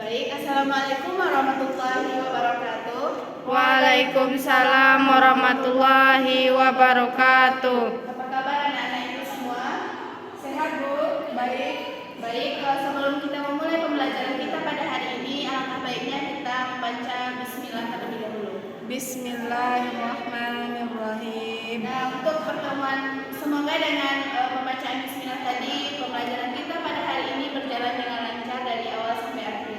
Baik, Assalamualaikum warahmatullahi wabarakatuh. Waalaikumsalam warahmatullahi wabarakatuh. Apa kabar anak-anak ibu semua? Sehat Bu? Baik. Sebelum kita memulai pembelajaran kita pada hari ini, alangkah baiknya kita membaca Bismillah terlebih dahulu. Bismillahirrahmanirrahim. Nah, untuk pertemuan semoga dengan pembacaan Bismillah tadi, pembelajaran kita pada hari ini berjalan dengan lancar dari awal sampai akhir.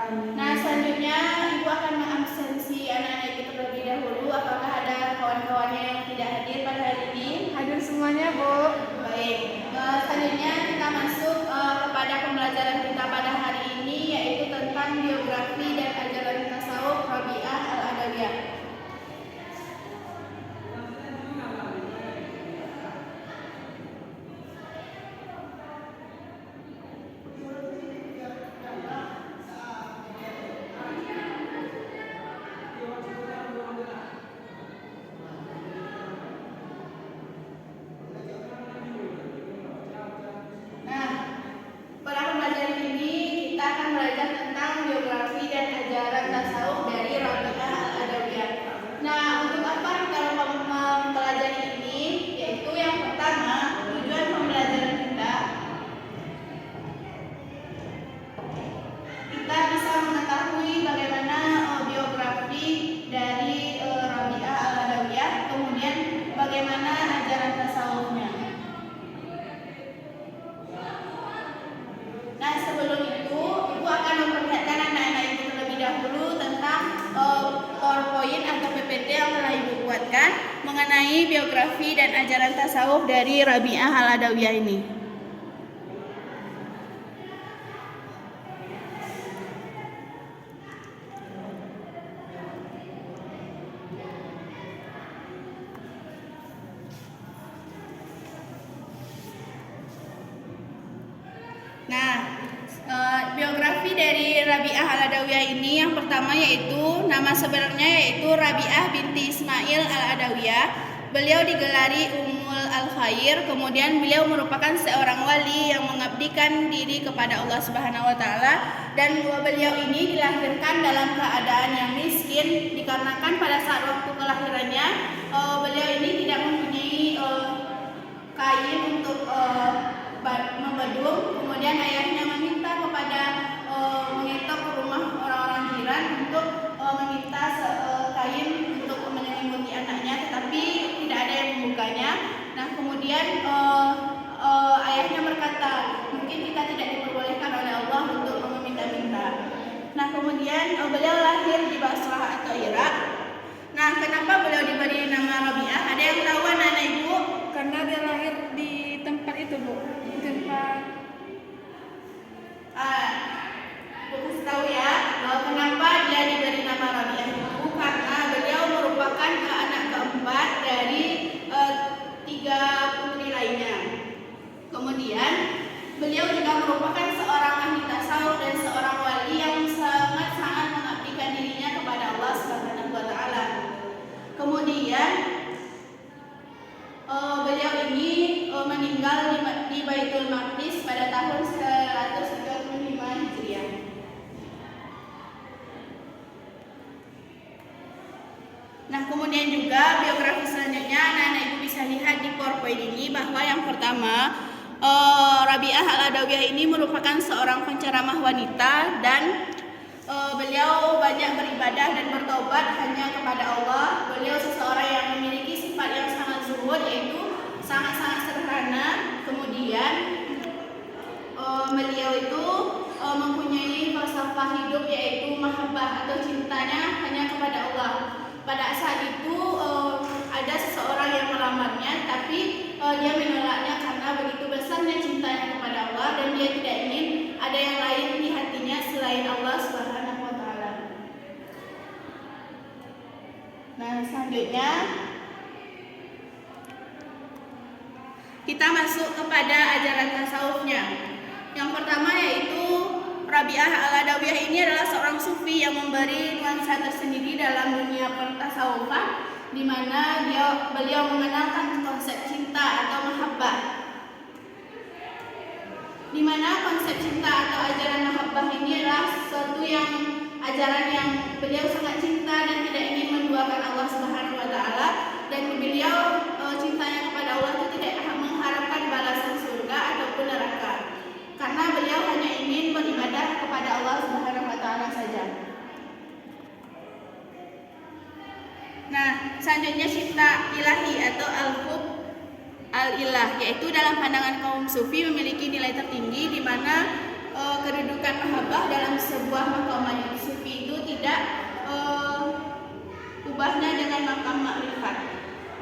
Nah, selanjutnya Ibu akan mengabsensi anak-anak Ibu terlebih dahulu. Apakah ada kawan-kawannya yang tidak hadir pada hari ini? Hadir semuanya, Bu. Baik. Selanjutnya kita masuk kepada pembelajaran kita pada hari ini, yaitu tentang biografi dan ajaran tasawuf Rabi'ah Al-Adawiyah. Mengenai biografi dan ajaran tasawuf dari Rabi'ah Al-Adawiyah ini. Biografi dari Rabi'ah Al-Adawiyah ini yang pertama yaitu nama sebenarnya yaitu Rabi'ah binti Ismail Al-Adawiyah. Beliau digelari Ummul Al-Khair. Kemudian beliau merupakan seorang wali yang mengabdikan diri kepada Allah Subhanahu wa taala, dan beliau ini dilahirkan dalam keadaan yang miskin dikarenakan pada saat waktu kelahirannya beliau ini tidak mempunyai kain untuk membedung. Kemudian ayahnya meminta kepada mengetok ke rumah orang-orang jiran untuk meminta kain untuk menyelimuti anaknya, tetapi tidak ada yang membukanya. Nah, kemudian ayahnya berkata, mungkin kita tidak diperbolehkan oleh Allah untuk meminta-minta. Nah, kemudian beliau lahir di Basrah atau Irak. Nah, kenapa beliau diberi nama Rabi'ah? Ada yang tahu anak-anak ibu? Karena dia lahir di tempat itu, Bu. Di tempat Kasih tahu ya, kenapa dia diberi nama Rabi'ah itu? Karena beliau merupakan anak keempat dari 3 putri lainnya. Kemudian beliau juga merupakan seorang ahli tasawuf dan seorang wali yang sangat-sangat mengabdikan dirinya kepada Allah Subhanahu wa taala. Kemudian beliau ini meninggal di Baitul Maqdis pada tahun 135 Hijriah. Nah, kemudian juga biografi selanjutnya anak-anak ibu bisa lihat di PowerPoint ini bahwa yang pertama Rabi'ah Al-Adawiyah ini merupakan seorang penceramah wanita, dan beliau banyak beribadah dan bertobat hanya kepada Allah. Beliau seseorang yang memiliki sifat yang sangat zuhud, yaitu sangat-sangat sederhana. Kemudian beliau itu mempunyai falsafah hidup, yaitu mahabbah atau cintanya hanya kepada Allah. Pada saat itu ada seseorang yang melamarnya, tapi dia menolaknya karena begitu besarnya cintanya kepada Allah dan dia tidak ingin ada yang lain di hatinya selain Allah Subhanahu wa taala. Nah, selanjutnya kita masuk kepada ajaran tasawufnya. Yang pertama yaitu Rabi'ah Al-Adawiyah ini adalah seorang sufi yang memberi nuansa tersendiri dalam dunia pertasawufan, di mana beliau mengenalkan konsep cinta atau mahabbah. Di mana konsep cinta atau ajaran mahabbah mahabbah ini adalah sesuatu yang ajaran yang beliau sangat cinta dan tidak ingin menduakan Allah Subhanahu wa taala, dan beliau cintanya kepada Allah itu tidak mengharapkan balasan surga ataupun neraka. Karena beliau hanya ingin beribadah kepada Allah Subhanahu wa taala saja. Nah, selanjutnya cinta ilahi atau al-hub al-ilah, yaitu dalam pandangan kaum sufi memiliki nilai tertinggi di mana kedudukan mahabbah dalam sebuah maqam sufi itu tidak ubahnya dengan maqam makrifat.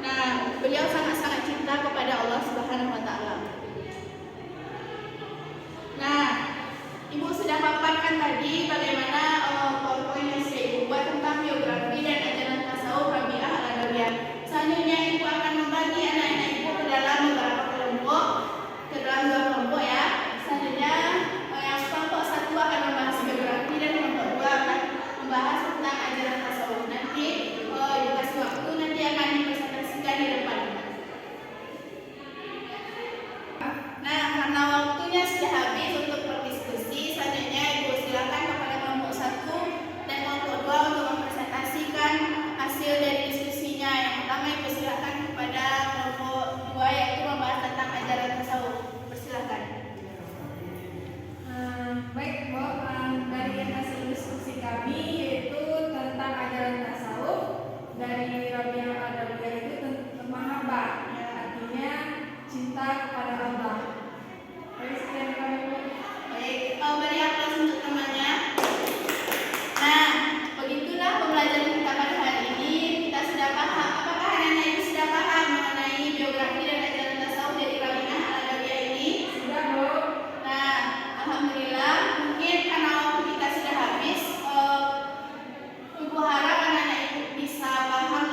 Nah, beliau sangat-sangat cinta kepada Allah Subhanahu wa taala. Nah, Ibu sudah paparkan tadi bagaimana poin yang sudah Ibu buat tentang biografi dan ajaran tasawuf Rabi'ah al-Adawiyah. Selanjutnya Ibu akan membagi anak-anak Ibu ke dalam beberapa kelompok, ke dalam 2 kelompok ya. Selanjutnya yang kelompok 1 akan membahas biografi dan kelompok 2 akan membahas tentang ajaran tasawuf. Nanti Ibu kasih waktu, nanti akan dipresentasikan di depan. Nah, karena waktunya sudah habis untuk berdiskusi, selanjutnya Ibu silakan kepada kelompok 1 dan kelompok 2 untuk mempresentasikan hasil dari diskusinya. Yang pertama Ibu silakan kepada kelompok 2 yaitu membahas tentang ajaran tasawuf. Persilakan. Baik, Bu, dari hasil diskusi kami yaitu tentang ajaran tasawuf dari Rabi'ah al-Adawiyah itu tentang mahabbah, ya, artinya cinta kepada Allah. Baik, sekian kami, Bu. Baik, beri aplaus untuk temannya. Nah, begitulah pembelajaran kita pada hari ini. Kita sudah paham. Apakah anak-anak ini sudah paham mengenai biografi dan ajaran tasawuf dari Rabi'ah al-Adawiyah ini? Sudah, Bu. Nah, alhamdulillah. Mungkin karena waktu kita sudah habis, Ibu harap anak-anak Ibu bisa paham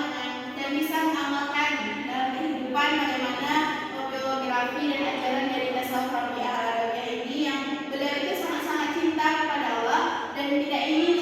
dan bisa mengamalkan dalam kehidupan bagaimana biografi dan ajaran dari tasawuf Rabi'ah al-Adawiyah ini, yang beliau itu sangat-sangat cinta kepada Allah dan tidak ingin